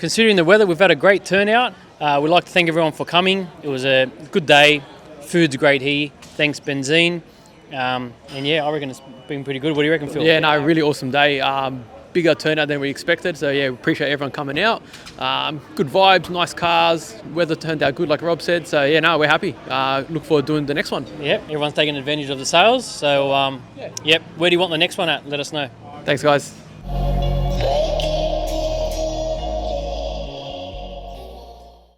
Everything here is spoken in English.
considering the weather, we've had a great turnout. We'd like to thank everyone for coming. It was a good day. Food's great here. Thanks, Benzin. And yeah, I reckon it's been pretty good. What do you reckon, Phil? Yeah, no, really awesome day. Bigger turnout than we expected. So yeah, we appreciate everyone coming out. Good vibes, nice cars. Weather turned out good, like Rob said. So yeah, no, we're happy. Look forward to doing the next one. Yep, everyone's taking advantage of the sales. So, yep, where do you want the next one at? Let us know. Thanks, guys.